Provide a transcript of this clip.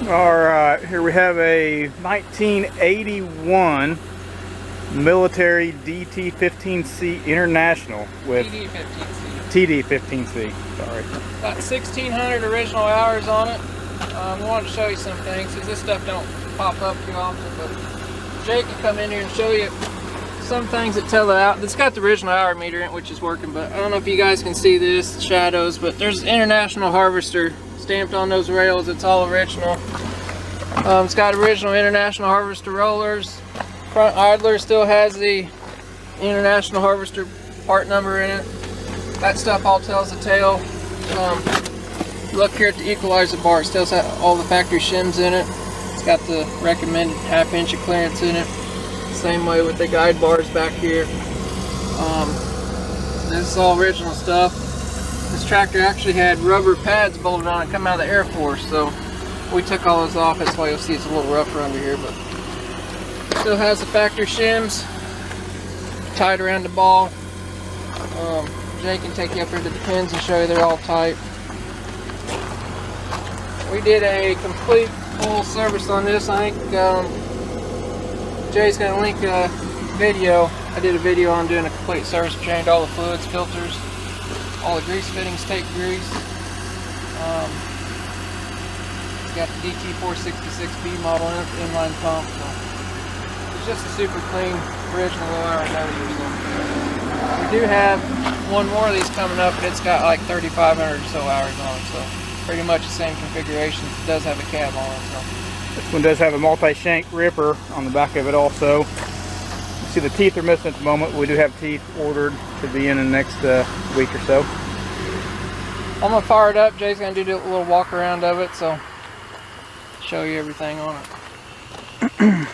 Alright, here we have a 1981 military DT15C International with TD15C, sorry. Got 1,600 original hours on it. I wanted to show you some things because this stuff don't pop up too often, but Jake can come in here and show you some things that tell it out. It's got the original hour meter in it, which is working, but I don't know if you guys can see this, shadows, but there's International Harvester stamped on those rails. It's all original. It's got original International Harvester rollers. Front idler still has the International Harvester part number in it. That stuff all tells the tale. Look here at the Equalizer bar. It still has all the factory shims in it. It's got the recommended 1/2 inch of clearance in it. Same way with the guide bars back here. This is all original stuff. This tractor actually had rubber pads bolted on it coming out of the Air Force, so we took all those off. That's why you'll see it's a little rougher under here, but still has the factory shims tied around the ball. Jay can take you up into the pins and show you they're all tight. We did a complete full service on this. I think Jay's going to link a video. I did a video on doing a complete service, changed all the fluids, filters, all the grease fittings, take grease. It's got the DT466B model in it, inline pump. So it's just a super clean, original low-hour motor. So we do have one more of these coming up, and it's got like 3,500 or so hours on it. So pretty much the same configuration. It does have a cab on it. So. This one does have a multi-shank ripper on the back of it also. You see the teeth are missing at the moment. We do have teeth ordered to be in the next week or so. I'm going to fire it up. Jay's going to do a little walk around of it, so show you everything on it.